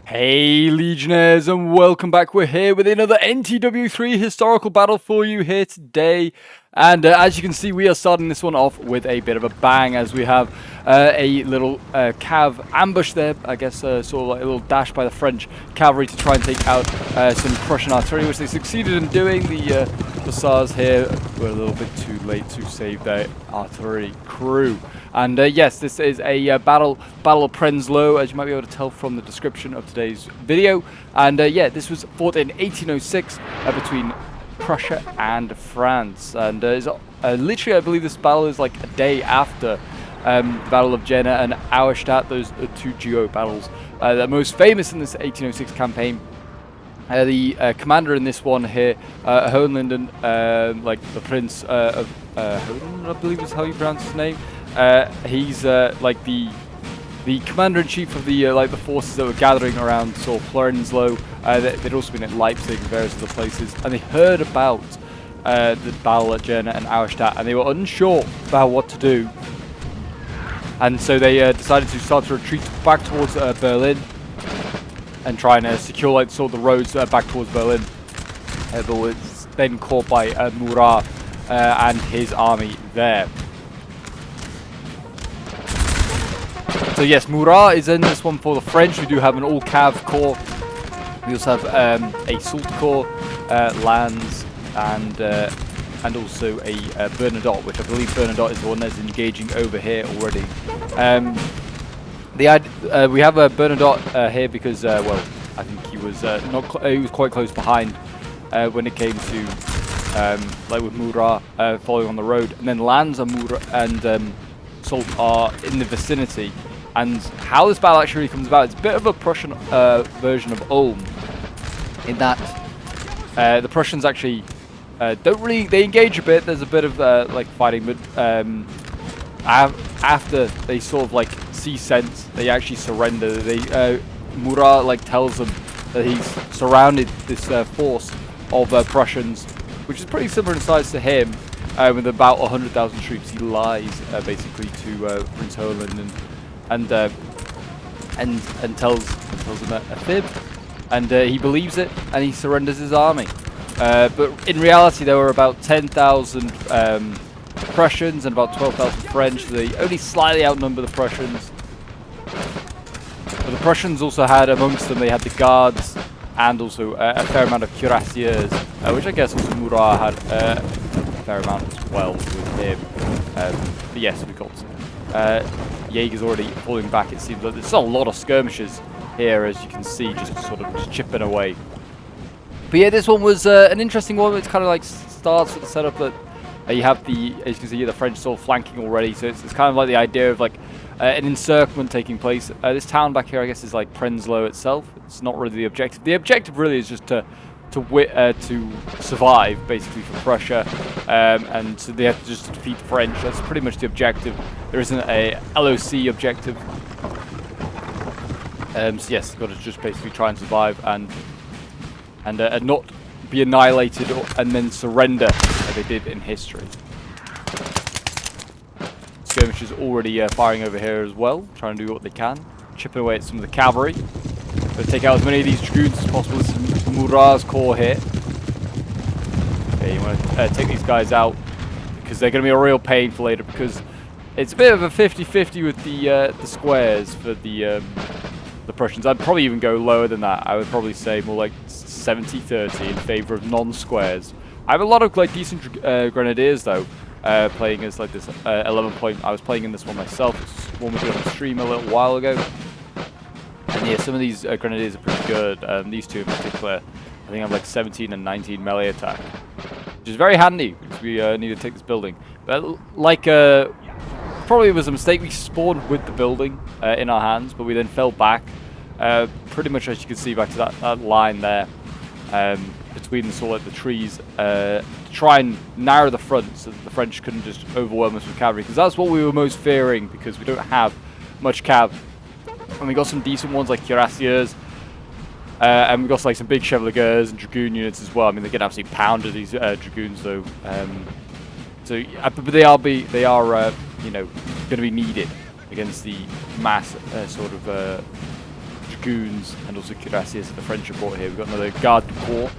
Hey Legionnaires, and welcome back. We're here with another NTW3 historical battle for you here today. And as you can see, we are starting this one off with a bit of a bang, as we have a little cav ambush there, I guess, sort of like a little dash by the French cavalry to try and take out some Prussian artillery, which they succeeded in doing. The Hussars here were a little bit too late to save their artillery crew. And yes, this is a battle of Prenzlau, as you might be able to tell from the description of today's video. And yeah, this was fought in 1806 between Prussia and France. And literally, I believe this battle is like a day after the Battle of Jena and Auerstadt. Those are two geo battles that are most famous in this 1806 campaign. The commander in this one here, Hohenlinden, like the Prince of Hohenlinden, I believe is how you pronounce his name. He's like the commander-in-chief of the like the forces that were gathering around sort of Prenzlau. They'd also been at Leipzig and various other places, and they heard about the battle at Jena and Auerstadt, and they were unsure about what to do. And so they decided to start to retreat back towards Berlin and try and secure like sort of the roads back towards Berlin. But was then caught by Murat and his army there. So yes, Murat is in this one for the French. We do have an all-cav corps. We also have a Salt corps, lands, and also a Bernadotte, which I believe Bernadotte is the one that's engaging over here already. We have a Bernadotte here because well, I think he was he was quite close behind when it came to like with Murat following on the road, and then lands and Murat and Salt are in the vicinity. And how this battle actually comes about, it's a bit of a Prussian version of Ulm, in that the Prussians actually don't really, they engage a bit, there's a bit of like fighting, but after they sort of like see sense, they actually surrender. They Murat like tells them that he's surrounded this force of Prussians, which is pretty similar in size to him, with about 100,000 troops. He lies basically to Prince Hohenlinden and tells him a fib, and he believes it, and he surrenders his army. But in reality, there were about 10,000 Prussians and about 12,000 French. So they only slightly outnumber the Prussians. But the Prussians also had amongst them, they had the guards and also a fair amount of cuirassiers, which I guess also Murat had a fair amount as well with him. But yes, we got Jaeger's already falling back. It seems like there's a lot of skirmishes here, as you can see, just sort of just chipping away. But yeah, this one was an interesting one. It's kind of like starts with the setup that you have the, as you can see, the French sort of flanking already. So it's kind of like the idea of like an encirclement taking place. This town back here, I guess, is like Prenzlau itself. It's not really the objective. The objective really is just to survive, basically, for Prussia, and so they have to just defeat the French. That's pretty much the objective. There isn't a LOC objective. So yes, got to just basically try and survive and not be annihilated and then surrender, as they did in history. Skirmishers already firing over here as well, trying to do what they can, chipping away at some of the cavalry. So take out as many of these dragoons as possible. This is Murat's corps here. Okay, you want to take these guys out because they're going to be a real pain for later, because it's a bit of a 50-50 with the squares for the Prussians. I'd probably even go lower than that. I would probably say more like 70-30 in favor of non-squares. I have a lot of like decent grenadiers though, playing as like this 11 point. I was playing in this one myself. It's one we did on the stream a little while ago. And yeah, some of these grenadiers are pretty good. These two in particular, I think have like 17 and 19 melee attack, which is very handy because we need to take this building. But like, probably it was a mistake. We spawned with the building in our hands, but we then fell back. Pretty much, as you can see, back to that line there, between sort of like the trees, to try and narrow the front so that the French couldn't just overwhelm us with cavalry, because that's what we were most fearing, because we don't have much cav. And we got some decent ones like cuirassiers, and we got like some big chevaliers and dragoon units as well. I mean, they get absolutely pounded, these dragoons, though. But they are you know, going to be needed against the mass sort of dragoons and also cuirassiers that the French have brought here. We've got another garde du corps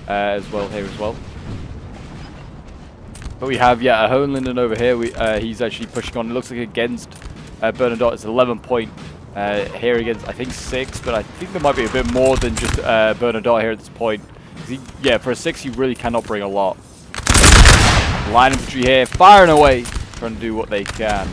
as well here as well. But we have, yeah, Hohenlinden over here. He's actually pushing on. It looks like against Bernadotte. It's 11 point here against, I think, 6. But I think there might be a bit more than just Bernadotte here at this point. Yeah, for a 6, you really cannot bring a lot. Line infantry here, firing away, trying to do what they can.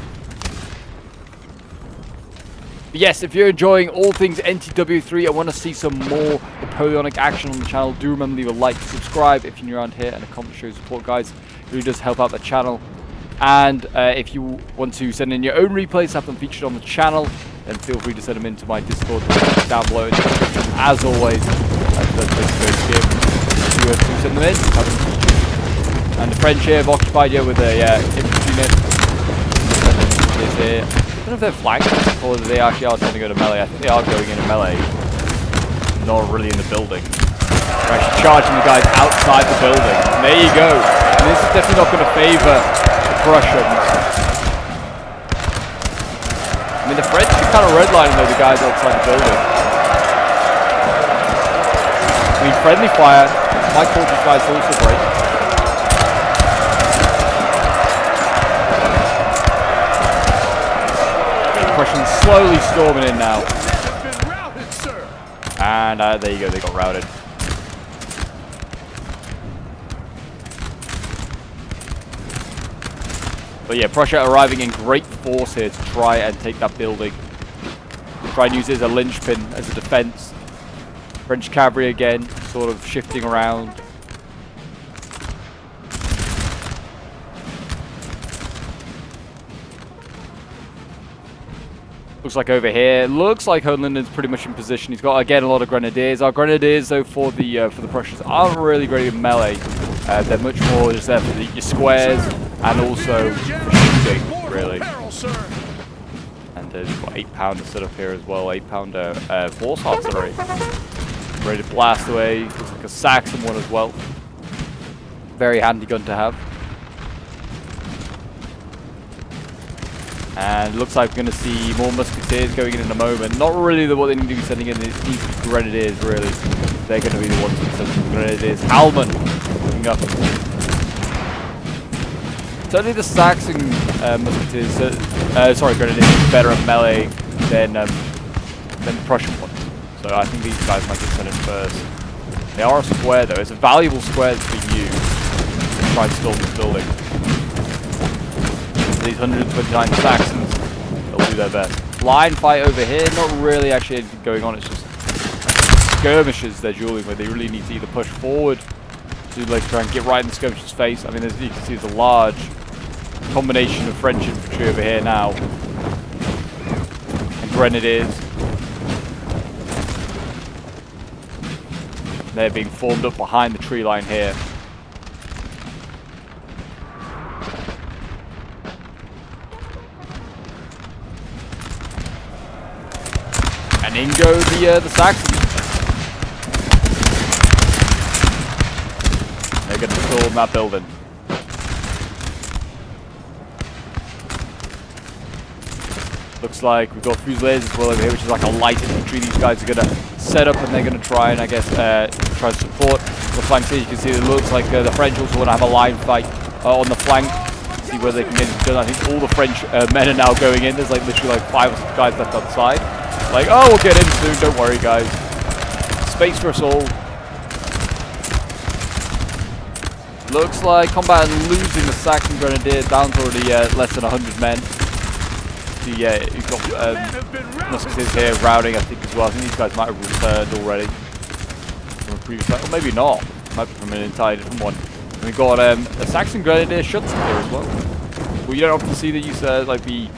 But yes, if you're enjoying all things NTW3 and want to see some more Napoleonic action on the channel, do remember to leave a like, subscribe if you're new around here, and a comment show support, guys. It really does help out the channel. And if you want to send in your own replays, have them featured on the channel, then feel free to send them into my Discord down below in the description. As always, that's the best place to go to give. If you want to send them in, have them featured. And the French here have occupied here with a infantry unit. I don't know if they're flanked or they actually are trying to go to melee. I think they are going in a melee, not really in the building. They're actually charging the guys outside the building. And there you go. And this is definitely not going to favour the Prussians. I mean, the French are kind of redlining though the guys outside the building. I mean, friendly fire might cause these guys to also break. Prussians slowly storming in now. And there you go, they got routed. But yeah, Prussia arriving in great force here to try and take that building. Try and use it as a linchpin, as a defense. French cavalry again, sort of shifting around. Looks like over here, looks like Hohenlinden's pretty much in position. He's got, again, a lot of grenadiers. Our grenadiers, though, for the Prussians aren't really great in melee. They're much more just there for your squares and also for shooting, really. And they've got 8-pounder set up here as well. 8-pounder horse artillery. Ready to blast away. Looks like a Saxon one as well. Very handy gun to have. And it looks like we're going to see more musketeers going in a moment. Not really what they need to be sending in. These grenadiers, really. They're going to be the ones that send the grenadiers. Halman looking up. Certainly the Saxon musketeers, grenadiers, better at melee than the Prussian ones. So I think these guys might get sent in first. They are a square, though. It's a valuable square that's being used to try and storm this building. These 129 Saxons, they'll do their best. Line fight over here, not really actually anything going on, it's just skirmishes they're dueling with. They really need to either push forward to like try and get right in the skirmisher's face. I mean, as you can see, there's a large combination of French infantry over here now. And grenadiers. They're being formed up behind the tree line here. And in go the Saxons. They're going to storm that building. Looks like we've got Fusiliers as well over here, which is like a light infantry. These guys are going to set up and they're going to try and, I guess, try to support the flanks here. You can see it looks like the French also want to have a line fight on the flank. See where they can get it done. I think all the French men are now going in. There's like literally like 5 or 6 guys left on the side. Like, oh, we'll get in soon, don't worry, guys. Space for us all. Looks like combat losing the Saxon Grenadiers down to already less than 100 men. So, yeah, you've got musketeers here routing, I think, as well. I think these guys might have returned already from a previous fight. Or maybe not. Might be from an entirely different one. And we've got a Saxon Grenadier Schützen here as well. Well, you don't often see that use like the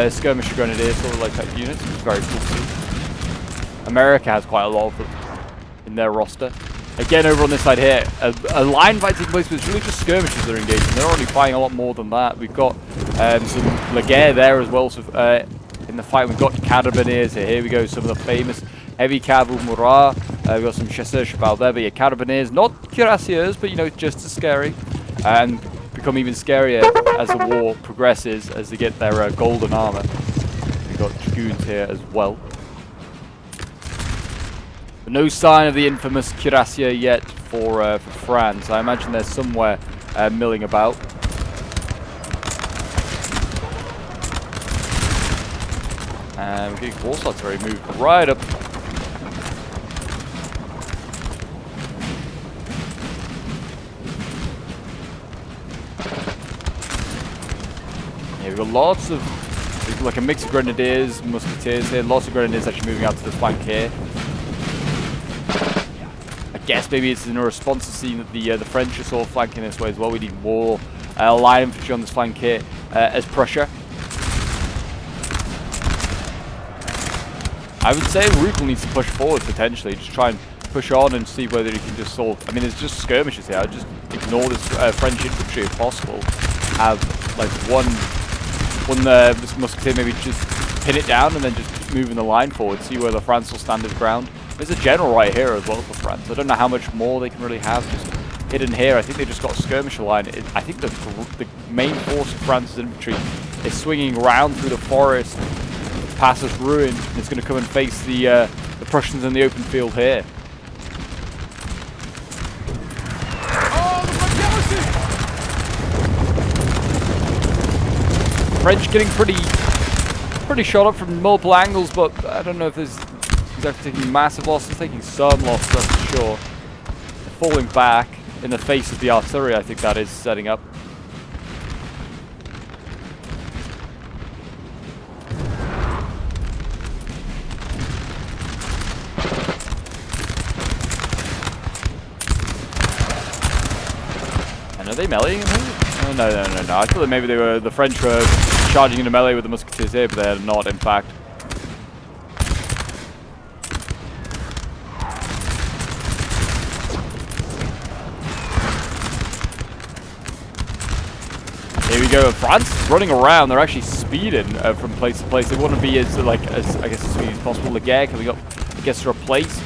skirmisher grenadiers, sort of like type units, which is very cool to see. America has quite a lot of them in their roster. Again, over on this side here, a line fight taking place, but it's really just skirmishers that are engaging. They're already fighting a lot more than that. We've got some Laguerre there as well. So in the fight, we've got Carabineers here. Here we go, some of the famous heavy cavalry Murat. We've got some chasseurs cheval there, but yeah, Carabineers, not cuirassiers, but you know, just as scary. And become even scarier as the war progresses, as they get their golden armor. We've got dragoons here as well. But no sign of the infamous cuirassier yet for France. I imagine they're somewhere milling about. And we're getting Warsaw artillery moved right up. Yeah, we've got lots of, like a mix of grenadiers, musketeers here. Lots of grenadiers actually moving out to the flank here. I guess maybe it's in a response to seeing that the French are sort of flanking this way as well. We need more line infantry on this flank here as Prussia. I would say Rukel needs to push forward potentially, just try and push on and see whether he can just sort of, I mean, there's just skirmishes here. I'd just ignore this French infantry if possible. Have like one musketeer maybe just pin it down and then just keep moving the line forward, see whether France will stand his ground. There's a general right here as well for France. I don't know how much more they can really have just hidden here. I think they just got a skirmisher line. I think the main force of France's infantry is swinging around through the forest past this ruin, and it's going to come and face the Prussians in the open field here. French getting pretty shot up from multiple angles, but I don't know if there's exactly taking massive losses, taking some losses, that's for sure. They're falling back in the face of the artillery, I think that is setting up. And are they meleeing him here? Oh, no. I thought that maybe the French were charging into melee with the musketeers here, but they are not, in fact. Here we go. France is running around. They're actually speeding from place to place. They want to be as I guess as speedy as possible. The guerre coming up, I guess, to replace.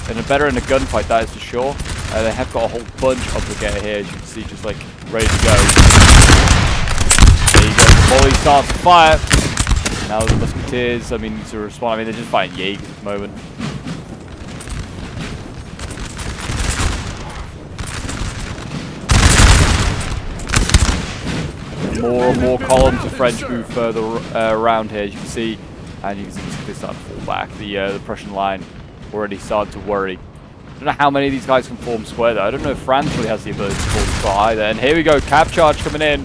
And they're better in a gunfight, that is for sure. They have got a whole bunch of the guerre here, as you can see, just like ready to go. There you go. The volley starts to fire. Now the musketeers, I mean, to respond. I mean, they're just fighting Jaegers at the moment. More and more columns of French move further around here, as you can see, and you can see they start to fall back. The Prussian line already started to worry. I don't know how many of these guys can form square though. I don't know if France really has the ability to form square either. And here we go, cap charge coming in.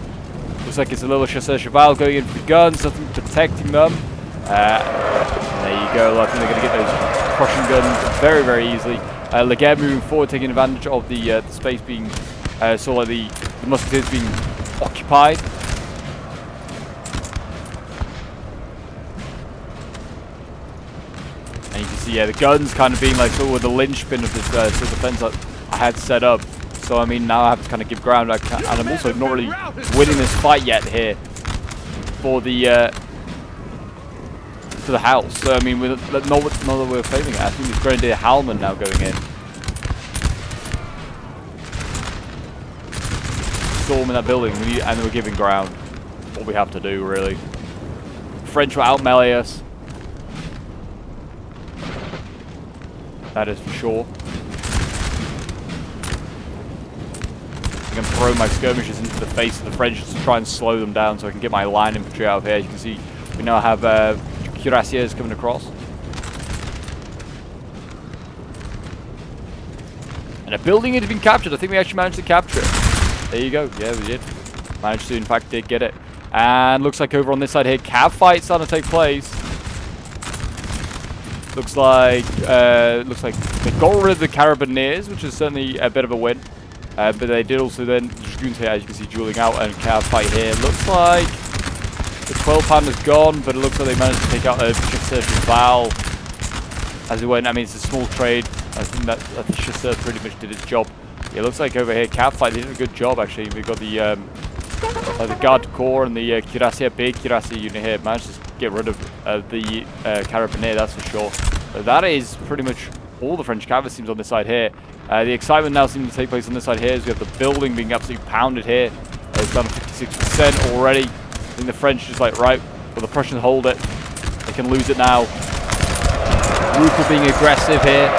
Looks like it's a little chasseur cheval going in for the guns, nothing protecting them. There you go. I think they're going to get those Prussian guns very, very easily. Le Guerre moving forward, taking advantage of the space being, sort of the musketeers being occupied. And you can see, yeah, the guns kind of being like sort of the linchpin of this sort of defense that I had set up. So, I mean, now I have to kind of give ground. And I'm also not really winning this fight yet here for the house. So, I mean, not that we're failing it. I think it's Grenadier Hallman now going in. Storming that building, and we're giving ground. What we have to do, really. French will out-melee us. That is for sure. I'm going to throw my skirmishers into the face of the French just to try and slow them down so I can get my line infantry out of here. As you can see, we now have cuirassiers coming across. And a building had been captured. I think we actually managed to capture it. There you go. Yeah, we did. Managed to, in fact, did get it. And looks like over on this side here, cav fight's starting to take place. Looks like they got rid of the Carabineers, which is certainly a bit of a win. But they did also then, the Dragoons here, as you can see, dueling out, and cav fight here. Looks like the 12-pound is gone, but it looks like they managed to take out a chasseur cheval as it went. I mean, it's a small trade. I think that the chasseur pretty much did its job. Yeah, it looks like over here, cav fight, they did a good job, actually. We've got the Garde Corps and the cuirassier, big cuirassier unit here. Managed to get rid of the Carabineer, that's for sure. So that is pretty much all the French cavalry teams on this side here. The excitement now seems to take place on this side here as we have the building being absolutely pounded here. It's down to 56% already. I think the French just like, right, well, the Prussians hold it. They can lose it now. Rukel being aggressive here.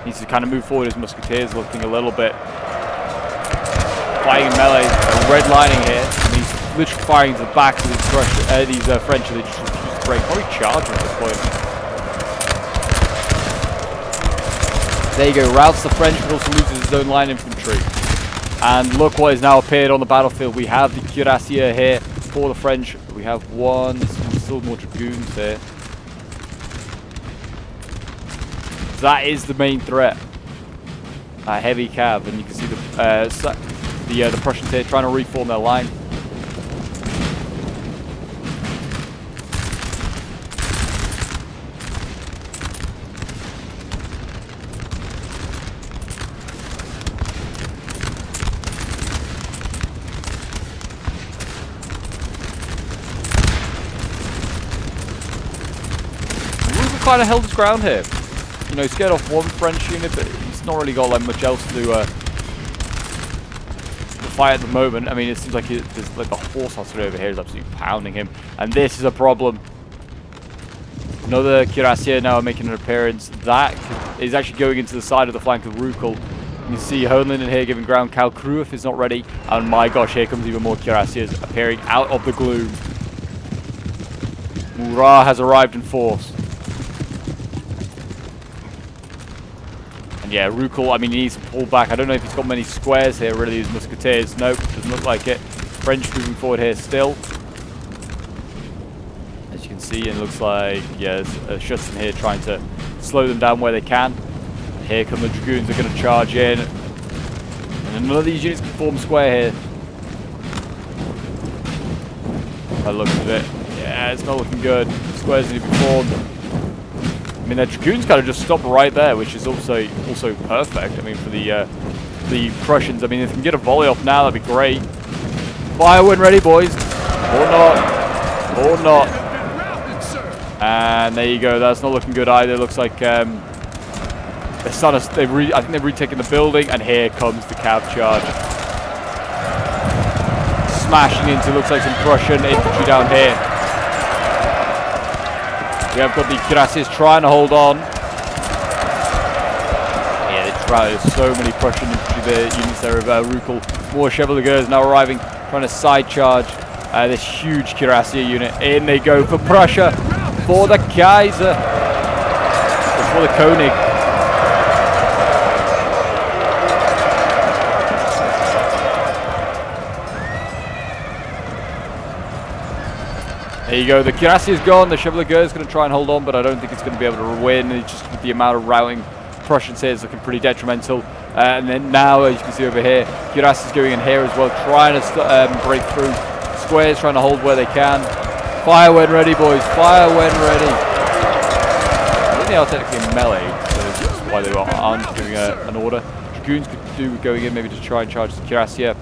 Needs to kind of move forward. His musketeers looking a little bit fighting in melee, redlining here. And he's literally firing to the back of these French, and they just refuse to break. Probably charging at this point. There you go, routs the French, but also loses his own line infantry. And look what has now appeared on the battlefield. We have the cuirassier here for the French. We have one, still more dragoons here. That is the main threat. A heavy cav, and you can see the Prussians here trying to reform their line. Kind of held his ground here. You know, he scared off one French unit, but he's not really got like much else to fight at the moment. I mean, it seems like there's like a horse archer over here is absolutely pounding him, and this is a problem. Another cuirassier now making an appearance. That is actually going into the side of the flank of Rukel. You can see Hohenlinden here giving ground. Kalkruef is not ready, and my gosh, here comes even more cuirassiers appearing out of the gloom. Murat has arrived in force. And yeah, Rukel, I mean, he needs to pull back. I don't know if he's got many squares here, really, these musketeers. Nope, doesn't look like it. French moving forward here still. As you can see, it looks like, yeah, there's Schutzen here trying to slow them down where they can. Here come the dragoons, are going to charge in. And none of these units can form square here. By the looks of it. Yeah, it's not looking good. Squares need to be formed. I mean, their dragoons kind of just stop right there, which is also perfect. I mean, for the Prussians, I mean, if they can get a volley off now, that'd be great. Fire when ready, boys, or not, or not. And there you go. That's not looking good either. It looks like I think they've retaken the building, and here comes the cav charge, smashing into looks like some Prussian infantry down here. We have got the cuirassiers trying to hold on. Yeah, there's so many Prussian infantry there, units there of Rukel. More chevaliers now arriving, trying to side charge this huge cuirassier unit. In they go for Prussia, for the Kaiser, for the König. There you go, the cuirassier is gone, the chevalier is going to try and hold on, but I don't think it's going to be able to win. It's just with the amount of routing Prussians here is looking pretty detrimental. And then now, as you can see over here, cuirassier is going in here as well, trying to break through squares, trying to hold where they can. Fire when ready, boys, fire when ready. I think they are technically in melee, so that's why they aren't doing an order. Dragoons could do with going in, maybe to try and charge the cuirassier.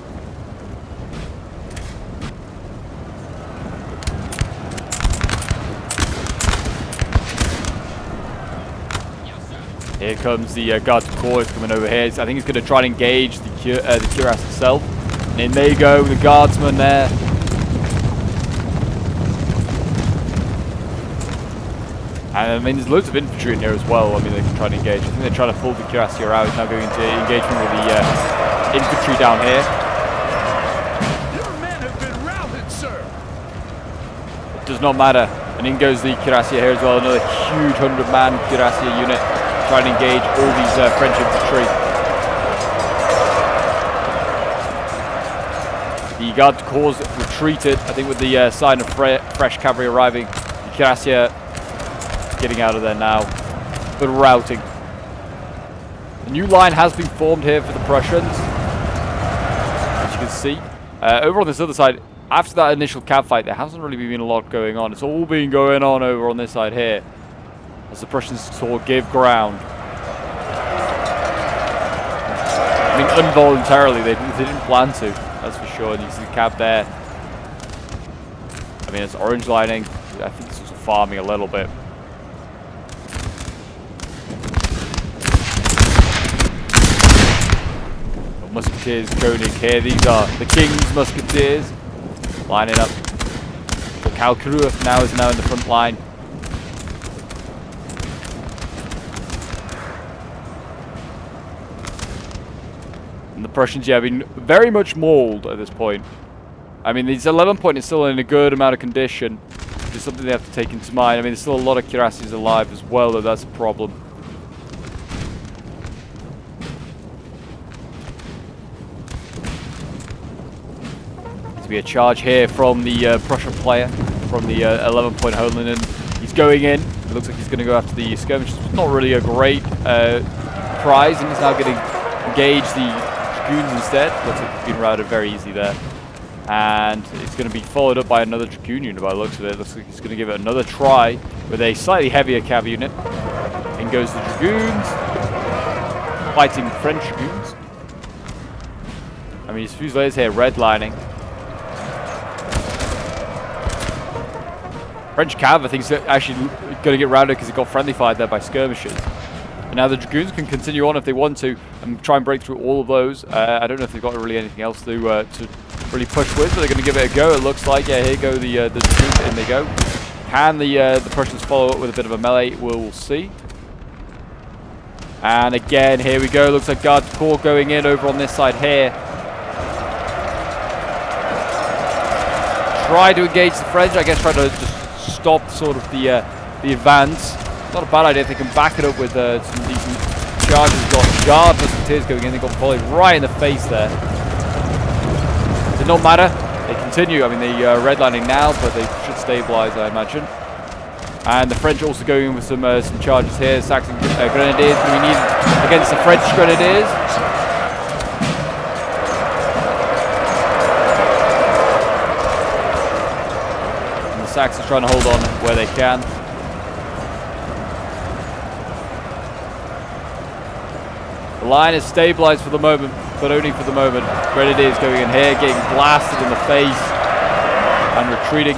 Here comes the Guard du Corps coming over here. I think he's going to try and engage the cuirass itself. And in they go, the guardsmen there. And I mean, there's loads of infantry in here as well. I mean, they can try and engage. I think they're trying to pull the cuirassier out. He's now going into engagement with the infantry down here. Your men have been routed, sir. It does not matter. And in goes the cuirassier here as well. Another huge 100-man cuirassier unit. Trying to engage all these French infantry. The Guard du Corps retreated, I think, with the sign of fresh cavalry arriving. The cuirassier getting out of there now, but routing. A new line has been formed here for the Prussians, as you can see. Over on this other side, after that initial cav fight, there hasn't really been a lot going on. It's all been going on over on this side here, as the Prussians sort of give ground. I mean, involuntarily, they didn't plan to, that's for sure. And you see the cav there. I mean, it's orange lining. I think this was farming a little bit. Musketeers, König here. These are the King's Musketeers. Lining up. Kalkruef now is in the front line. And the Prussians, yeah, have been very much mauled at this point. I mean, these 11 point is still in a good amount of condition. It's something they have to take into mind. I mean, there's still a lot of cuirassiers alive as well, though that's a problem. There's to be a charge here from the Prussian player, from the 11 point Hohenlinden. He's going in. It looks like he's going to go after the skirmishers. Not really a great prize, and he's now going to engage the dragoons instead. Looks like he's been routed very easily there. And it's going to be followed up by another dragoon unit by the looks of it. Looks like he's going to give it another try with a slightly heavier cav unit. In goes the dragoons. Fighting French dragoons. I mean, his Fusiliers here redlining. French cav, I think, is actually going to get routed because it got friendly fired there by skirmishers. And now the dragoons can continue on if they want to and try and break through all of those. I don't know if they've got really anything else to really push with, but they're going to give it a go. It looks like, yeah, here go the dragoons, in they go. Can the Prussians follow up with a bit of a melee? We'll see. And again, here we go. Looks like Guard Corps going in over on this side here. Try to engage the French. I guess try to just stop sort of the advance. Not a bad idea if they can back it up with some decent charges. Got Guard musketeers going in. They got volleyed right in the face there. Did not matter. They continue. I mean, they redlining now, but they should stabilize, I imagine. And the French also going in with some charges here. Saxon grenadiers going to be needed against the French grenadiers. And the Saxons trying to hold on where they can. The line is stabilized for the moment, but only for the moment. Grenadiers going in here, getting blasted in the face and retreating.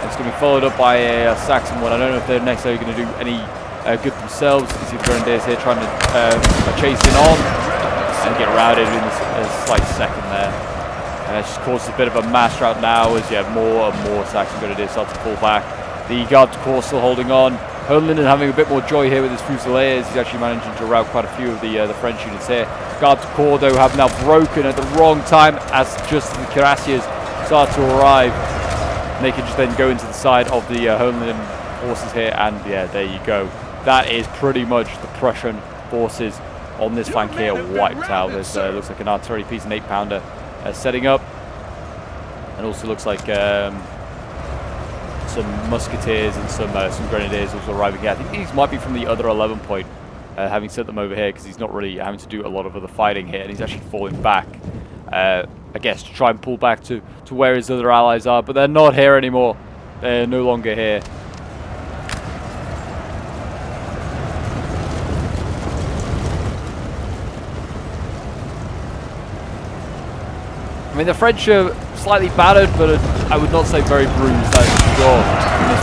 It's going to be followed up by a Saxon one. I don't know if they're necessarily going to do any good themselves. You can see the Grenadiers here trying to chase in on and get routed in a slight second there. And it just causes a bit of a mass rout now as you have more and more Saxon Grenadiers start to pull back. The Garde du Corps still holding on. Hohenlinden having a bit more joy here with his Fusiliers. He's actually managing to rout quite a few of the French units here. Garde du Corps, though, have now broken at the wrong time as just the cuirassiers start to arrive. And they can just then go into the side of the Hohenlinden forces here, and yeah, there you go. That is pretty much the Prussian forces on this flank here wiped out. There's looks like an artillery piece, an 8-pounder setting up, and also looks like some musketeers and some grenadiers also arriving here. I think these might be from the other 11 point, having sent them over here because he's not really having to do a lot of other fighting here, and he's actually falling back. I guess to try and pull back to where his other allies are, but they're not here anymore. They're no longer here. I mean, the French are slightly battered, but I would not say very bruised, that's for sure.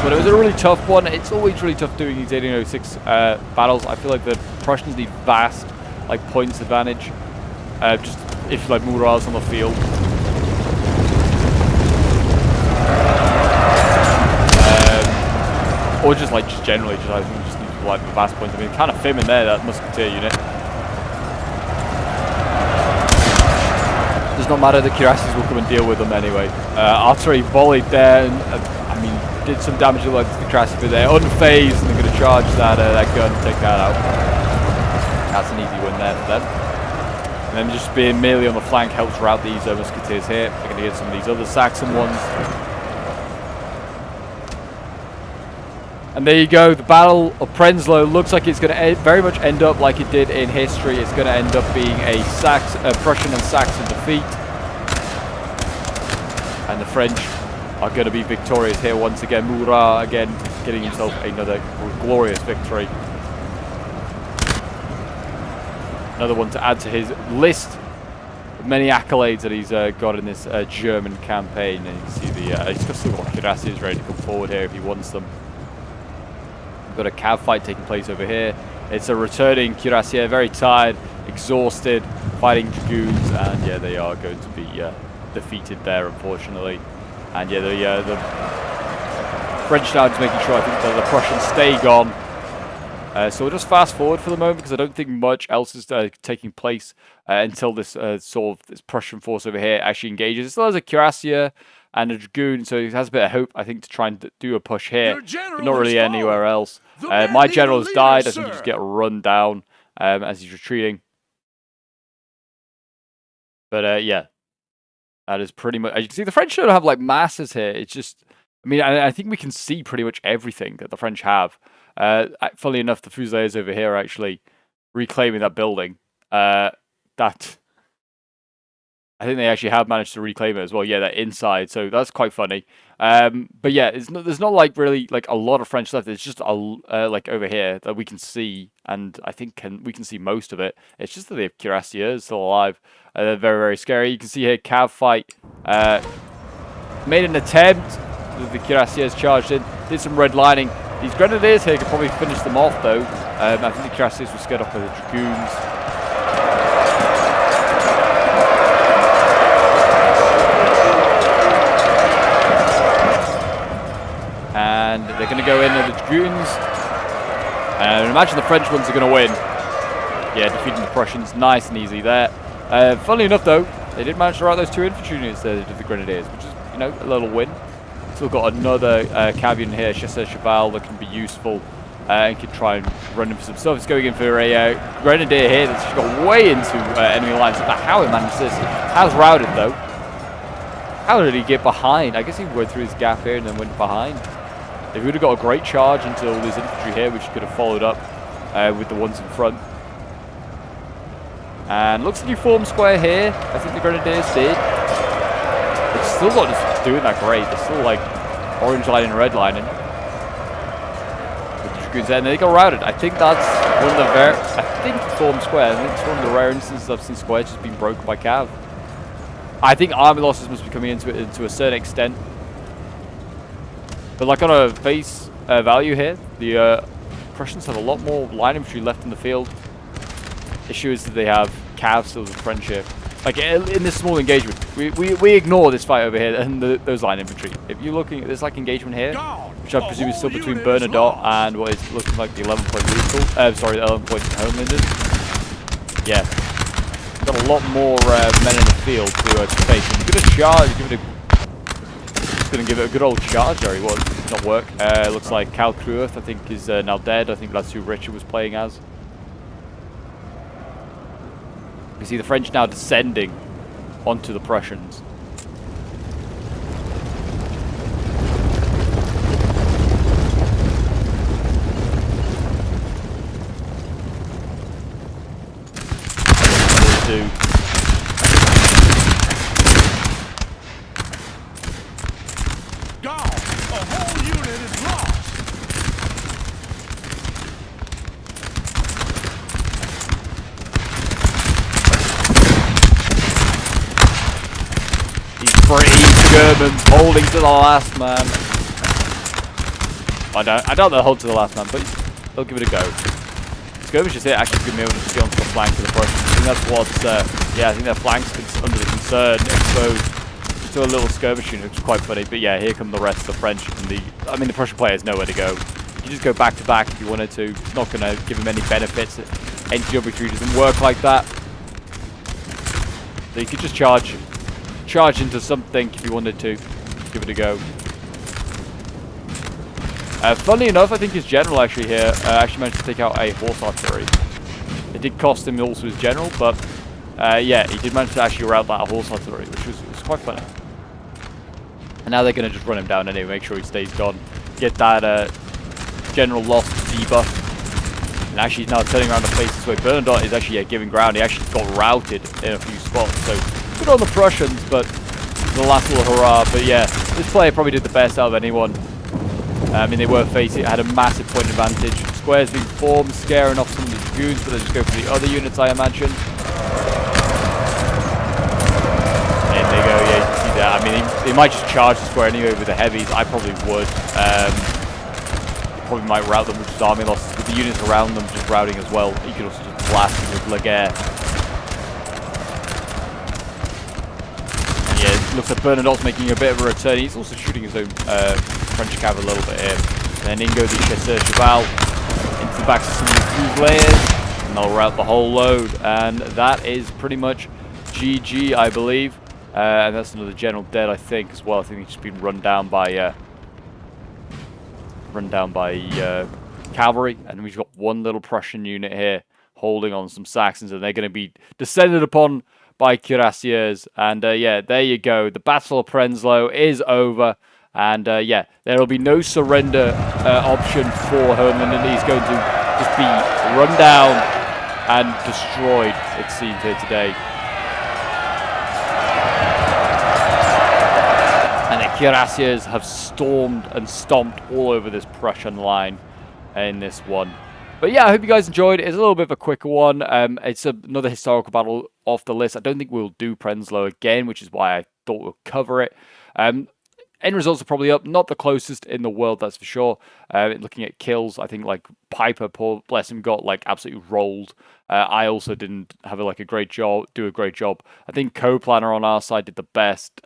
But it was a really tough one. It's always really tough doing these 1806 battles. I feel like the Prussians need vast points advantage. Just if morale's on the field. Or just generally, I think just need the vast points. I mean, kind of Fim in there, that musketeer unit. Does not matter, the cuirassiers will come and deal with them anyway. Artillery volleyed there, and I mean, did some damage to the cuirassiers there. Unfazed, and they're going to charge that gun and take that out. That's an easy win there for them. And then just being merely on the flank helps rout these musketeers here. They're going to get some of these other Saxon ones. And there you go, the Battle of Prenzlau looks like it's going to very much end up like it did in history. It's going to end up being a Prussian and Saxon defeat. And the French are going to be victorious here once again. Murat again getting himself another glorious victory. Another one to add to his list of many accolades that he's got in this German campaign. And you can see he's still got cuirassiers ready to come forward here if he wants them. We've got a cav fight taking place over here. It's a returning cuirassier, very tired, exhausted, fighting dragoons, and yeah, they are going to be defeated there, unfortunately. And yeah, the French now just making sure, I think, that the Prussians stay gone. So we'll just fast forward for the moment because I don't think much else is taking place until this this Prussian force over here actually engages. It still has a cuirassier and a dragoon, so it has a bit of hope, I think, to try and do a push here, but not really anywhere else. My general has died. I think he just get run down as he's retreating. But yeah, that is pretty much. As you can see, the French don't have like masses here. It's just, I mean, I think we can see pretty much everything that the French have. Funnily enough, the Fusiliers over here are actually reclaiming that building. That I think they actually have managed to reclaim it as well. Yeah, they're inside, so that's quite funny. But yeah, there's not like really like a lot of French left. It's just like over here that we can see, and I think we can see most of it. It's just that the cuirassiers still alive. They're very, very scary. You can see here cav fight made an attempt. The cuirassiers charged in, did some redlining. These grenadiers here could probably finish them off though. I think the cuirassiers were scared off by the dragoons. And they're going to go in with the dragoons. And imagine the French ones are going to win. Yeah, defeating the Prussians nice and easy there. Funnily enough though, they did manage to rout those 2 infantry units there, the grenadiers, which is, you know, a little win. Still got another cav unit here, Chasseur Cheval, that can be useful and can try and run in for some stuff. It's going in for a grenadier here that's just got way into enemy lines. I don't know how he managed this. How's routed though? How did he get behind? I guess he went through his gap here and then went behind. He would have got a great charge into all his infantry here, which he could have followed up with the ones in front. And looks like he formed square here. I think the grenadiers did. It's still not just doing that great. They're still like orange lining and red lining. With the dragoons there, and they got routed. I think that's one of the rare. I think formed square. I think it's one of the rare instances I've seen square just being broken by cav. I think army losses must be coming into it to a certain extent. But like on a face value here, the Prussians have a lot more line infantry left in the field. Issue is that they have cav still with French here. Like in this small engagement, we ignore this fight over here and those line infantry. If you're looking at this like engagement here, which I presume is still between Bernadotte and what is looking like the 11-point lethal, sorry, the 11-point Hohenlinden. Yeah, got a lot more men in the field to face. And you're gonna charge, going to give it a good old charge there. He was not work. Looks like Cal Crueth, I think, is now dead. I think that's who Richard was playing as. You see the French now descending onto the Prussians. Germans holding to the last man. I don't know hold to the last man, but they'll give it a go. Skirmishers here actually going to be able to get onto the flank of the Prussians. I think that's what, yeah, I think their flanks under the concern exposed just to a little skirmish unit, which is quite funny. But yeah, here come the rest of the French and the Prussian player has nowhere to go. You can just go back to back if you wanted to. It's not going to give him any benefits. NTW doesn't work like that. So you could just charge into something if you wanted to. Give it a go. Funnily enough, I think his general actually here actually managed to take out a horse artillery. It did cost him also his general, but yeah, he did manage to actually rout that horse artillery, which was quite funny. And now they're going to just run him down anyway, make sure he stays gone. Get that general loss debuff. And actually he's now turning around to face this way. Bernadotte is actually giving ground. He actually got routed in a few spots, so good on the Prussians, but the last little hurrah. But yeah, this player probably did the best out of anyone. I mean, they were facing, had a massive point advantage. Squares being formed, scaring off some of the dragoons, but they just go for the other units, I imagine. And they go, yeah, you can see that. I mean, they might just charge the square anyway with the heavies. I probably would. They probably might rout them with just army losses, with the units around them just routing as well. You could also just blast them with Laguerre. Yeah, it looks like Bernadotte's making a bit of a return. He's also shooting his own French cav a little bit here. And then in go the Chasseur Cheval into the backs of some of these Fusiliers, and they'll rout the whole load. And that is pretty much GG, I believe. And that's another general dead, I think, as well. I think he's just been run down by cavalry, and we've got one little Prussian unit here holding on some Saxons, and they're going to be descended upon by cuirassiers. And yeah, there you go. The Battle of Prenzlau is over, and yeah, there will be no surrender option for Hohenlinden. He's going to just be run down and destroyed, it seems, here today. And the cuirassiers have stormed and stomped all over this Prussian line in this one. But yeah, I hope you guys enjoyed. It's a little bit of a quicker one. It's another historical battle off the list. I don't think we'll do Prenzlau again, which is why I thought we'll cover it. End results are probably up. Not the closest in the world, that's for sure. Looking at kills, I think like Piper, poor bless him, got like absolutely rolled. I also didn't have do a great job. I think Co-Planner on our side did the best.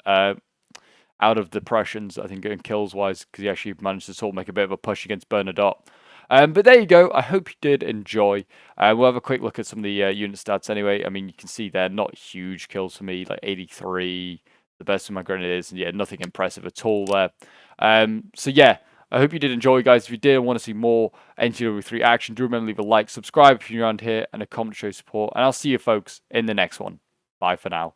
Out of the Prussians, I think, in kills-wise, because he actually managed to sort of make a bit of a push against Bernadotte. But there you go. I hope you did enjoy. We'll have a quick look at some of the unit stats anyway. I mean, you can see they're not huge kills for me, like 83, the best of my grenadiers, and yeah, nothing impressive at all there. So yeah, I hope you did enjoy, guys. If you did and want to see more NTW3 action, do remember to leave a like, subscribe if you're around here, and a comment to show support. And I'll see you folks in the next one. Bye for now.